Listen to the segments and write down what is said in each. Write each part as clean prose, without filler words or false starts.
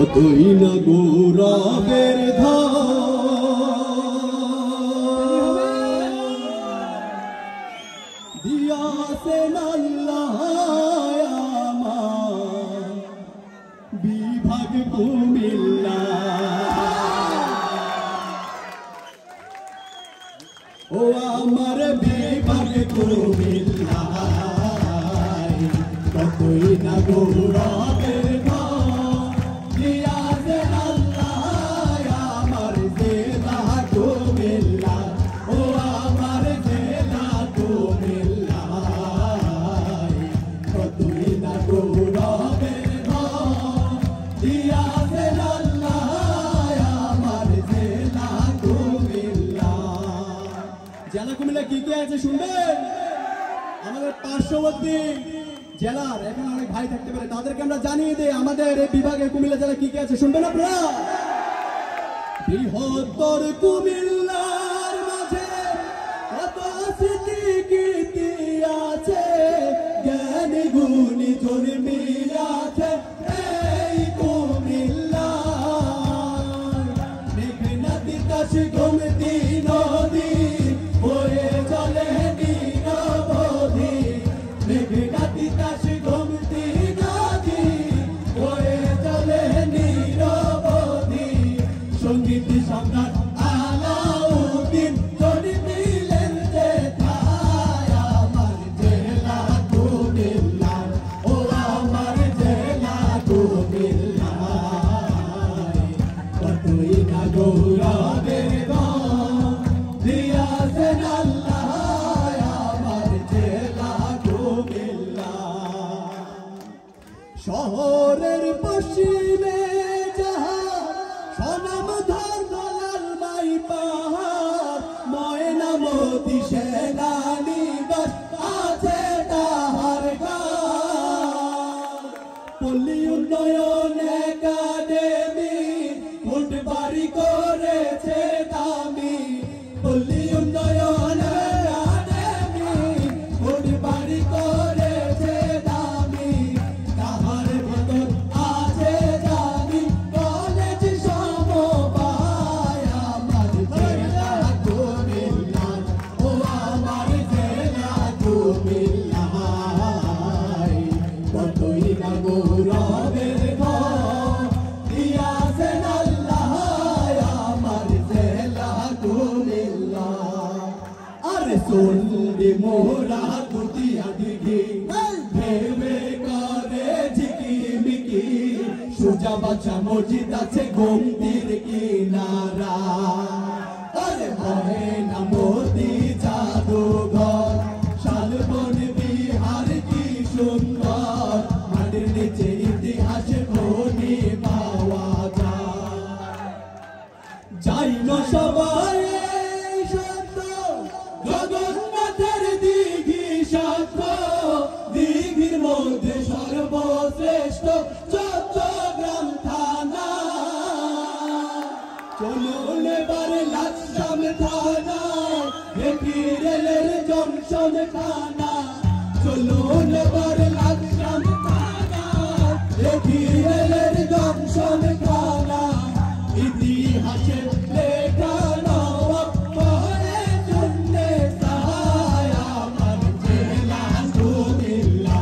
কতই না গৌরবের দিয়াছেন আল্লাহ আমার বিভাগ কুমিল্লা। ও আমার বিভাগ কুমিল্লা কতই না গৌরবের দিয়াছেন আল্লাহ আমার জেলা কুমিল্লা। ও আমার জেলা কুমিল্লা কতই না গৌরবের দিয়াছেন আল্লাহ আমার জেলা কুমিল্লা। জেলা কুমিল্লা কি কি আছে শুনবেন? আমাদের পার্শ্ববর্তী জেলার এখানে অনেক ভাই থাকতে পারে, তাদেরকে আমরা জানিয়ে দিই আমাদের এই বিভাগে কুমিল্লা জেলা কি কি আছে শুনবেন আপনারা? বৃহত্তর কুমিল্লার মাঝে কত স্মৃতি কীর্তি আছে, জ্ঞানী গুণী জন্মি আছে এই কুমিল্লা। মেঘনা তিতাস গোমতী নদী বয়ে চলে নিরবধি, মেঘনা তিতাস গোমতী নদী বয়ে চলে নিরবধি। সঙ্গীত সম্রাট আলাউদ্দিন জন্মিলেন যেথায় আমার জেলা কুমিল্লা। ও আমার জেলা কুমিল্লা কতই না গৌরবের দিয়াছেন আল্লাহ আমার জেলা কুমিল্লা। শহরের পশ্চিমে যাহা সনম ধর্ম লালমাই পাহাড়, ময়নামতি সেনানিবাস আছে তাহার গাঁও। পল্লী উন্নয়ন একাডেমি ভোট বাড়ি করেছে দামি, পল্লী উন্নয়ন একাডেমি ভোট বাড়ি করেছে দামি। তাহার ভেতর আছে জানি কলেজ সমবায় আমার জেলা কুমিল্লা। ও আমার জেলা কুমিল্লা কতই না গৌরবের দিয়াছেন আল্লাহ আমার জেলা কুমিল্লা। আরে শুনবি মোরা দুটিয়া দিঘি ভেবে করে ঝিকিমিকি, সুজা বাছা মসজিদ আছে গোমতীর কিনারা। আরে মহেনা মোদি জাদুঘর শালবন বিহার কি সুন্দর, মাটির নিচে ইতিহাস খনি পাওয়া যায়। যাই না সবাই এই সত্য জগন্নাথের দিঘি সাক্ষ্য, দিঘির মধ্যে সর্বশ্রেষ্ঠ চট্টগ্রাম থানা। চলুন এবার লাকসাম থানা দেখি রেলের জংশন খানা। চলুন এবার লাকসাম থানা দেখি রেলের জংশন খানা। ইতিহাসের লেখা নবাব পড়ে শুনতে চায় আমার জেলা কুমিল্লা।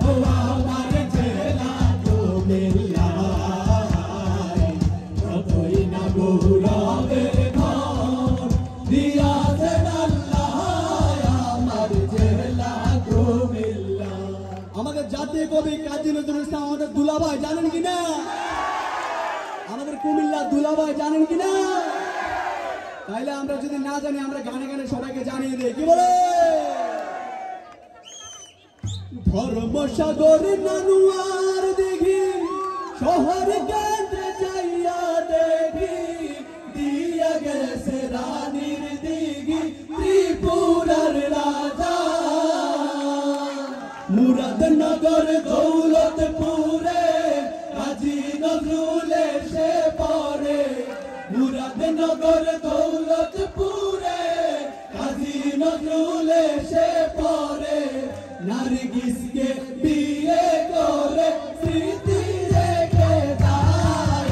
ও আমার জেলা কুমিল্লা কতই না গৌরবের দিয়াছেন আল্লাহ আমার জেলা কুমিল্লা। আমাদের জাতীয় কবি কাজী নজরুল ইসলাম আমাদের দুলাভাই জানেন কিনা? আমাদের কুমিল্লা দুলাভাই জানেন কিনা? তাইলে আমরা যদি না জানি আমরা গানে গানে সবাইকে জানিয়ে দিই, কি বলে? ধর্মসাগর নানুয়ার দিঘি শহর কেন্দ্রে যাইয়া দেখি, দিয়া গেছে রানীর দিঘি ত্রিপুরার রাজা। মুরাদনগর দৌলতপুরে কাজী নজরুল এসে পড়ে, মুরাদনগর দৌলতপুরে কাজী নজরুল এসে পড়ে। নার্গিসকে বিয়ে করে স্মৃতি রেখে যায়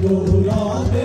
গৌরবে